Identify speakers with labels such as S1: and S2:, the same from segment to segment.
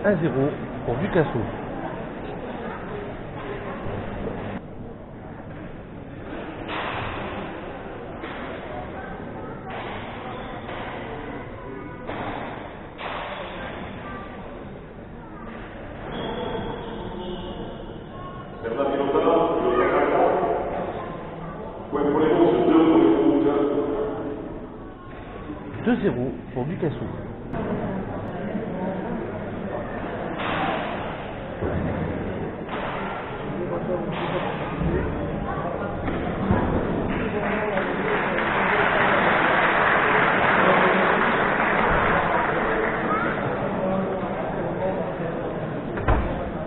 S1: 1-0 pour Ducassou. Pour Ducassou.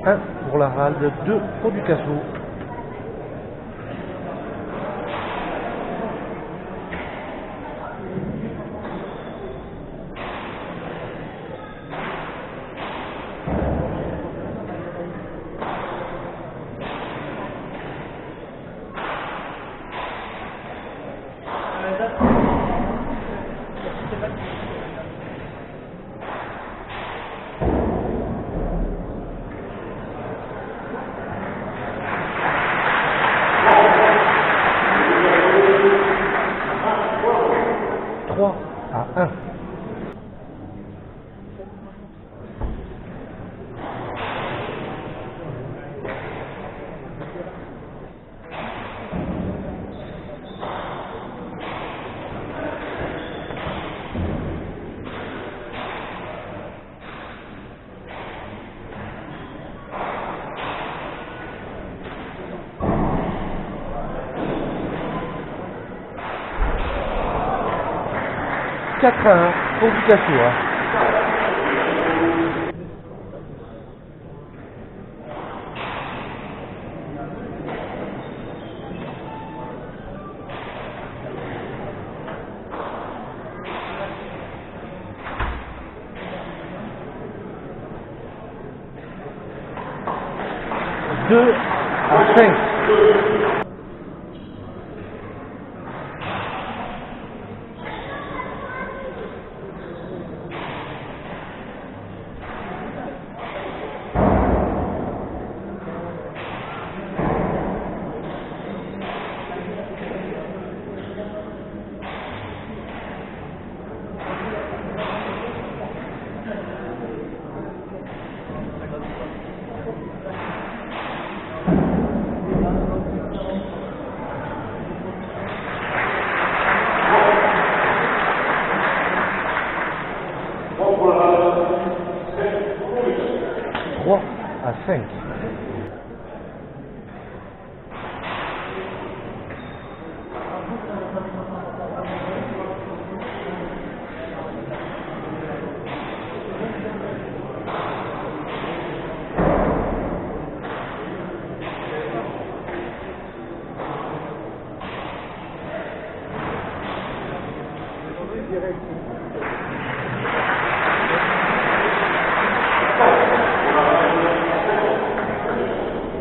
S1: Un pour la Ralde, 2 pour Ducassou. À 1. Quatre à 1 pour Ducassou. 2 à 5. À 5.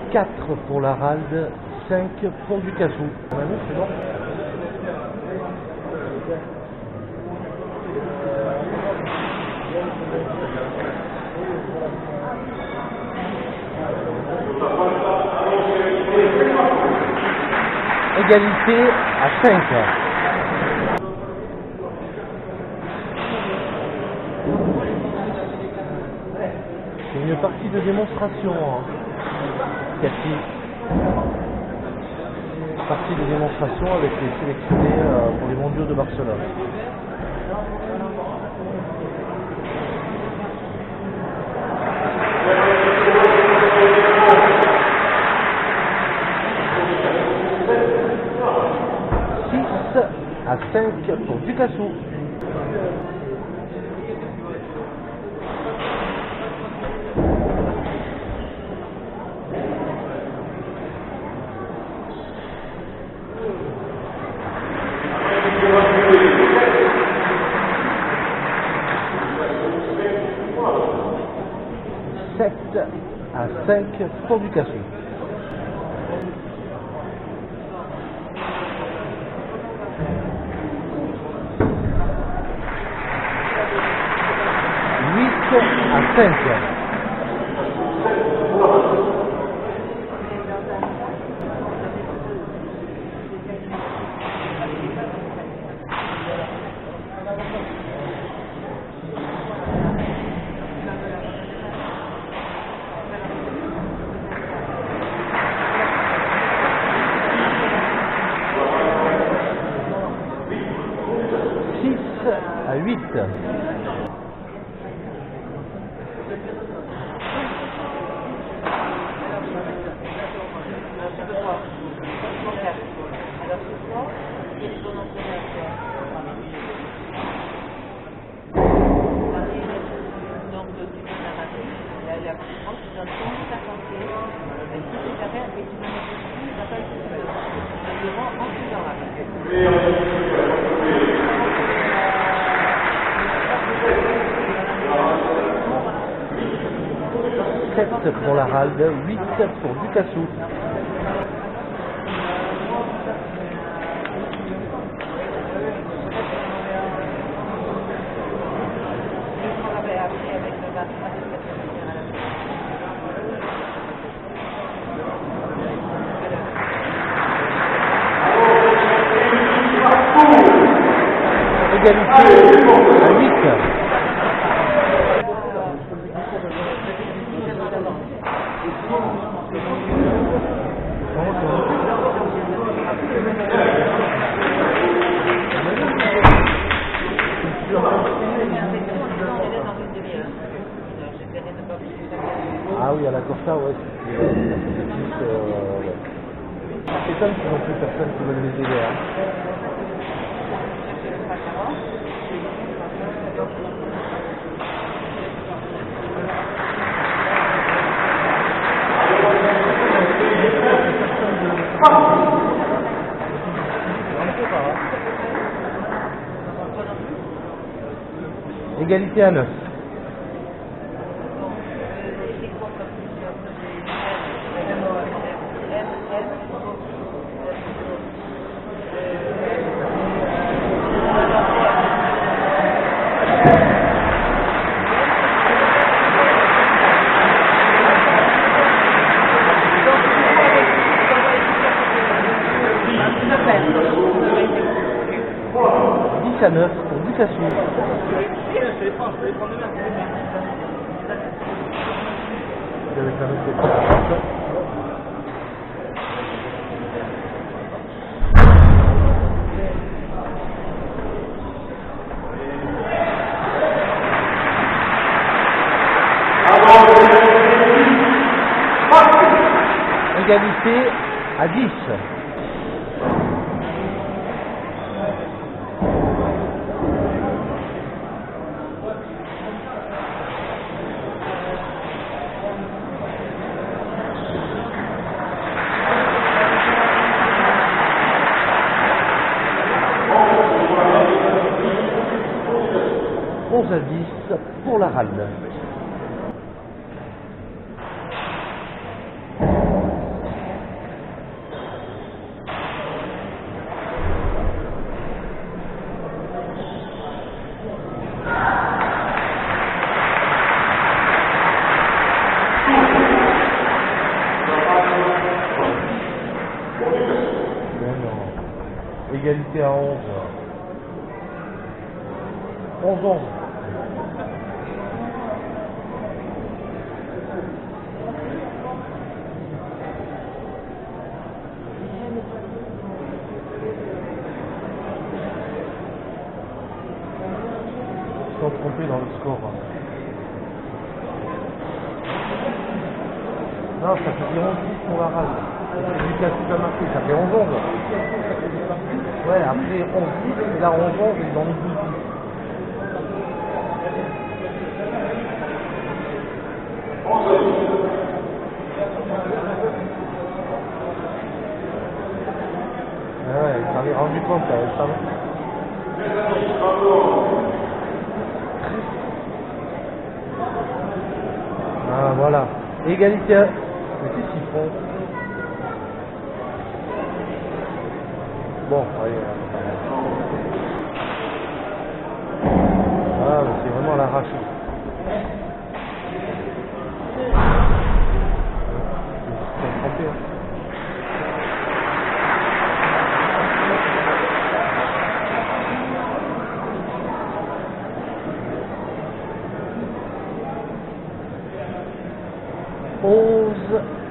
S1: Quatre pour la Ralde, 5 pour Ducassou. C'est bon. Égalité à 5. C'est une partie de démonstration. Cathy. Partie de démonstration avec les sélectionnés pour les mondiaux de Barcelone. À 5 pour Ducassou. À 5 pour Ducassou. À 5. à 8. Pour la Ralde, 8 pour Ducassou. Égalité à 8. Ah oui, à la Corsa, ouais, c'est ouais. C'est ça qu'ils n'ont plus personne qui veut les aider. Hein. Égalité à 9. À 9 pour Ducassou. Égalité à 10. À 10 pour la Ralde. Égalité à 11. 11-11. Ils sont trompés dans le score. Non, ça fait 11-10 pour la Ralde. C'est Ducassou qui a marqué, ça fait 11-11. Ouais, après 11-10, et là 11-11, ils ont mis 12-10. Ouais, il s'en est rendu compte, ça. Ah, voilà. Égalité à... Mais qu'est-ce qu'ils font? Bon, allez. Ah, mais c'est vraiment à l'arrache. C'est trompé, hein.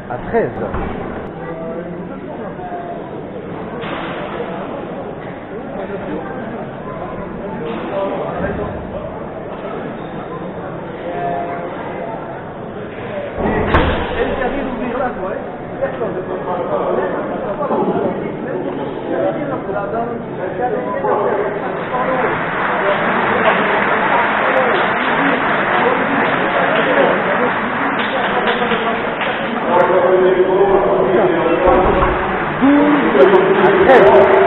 S1: À 13. 12 à 13.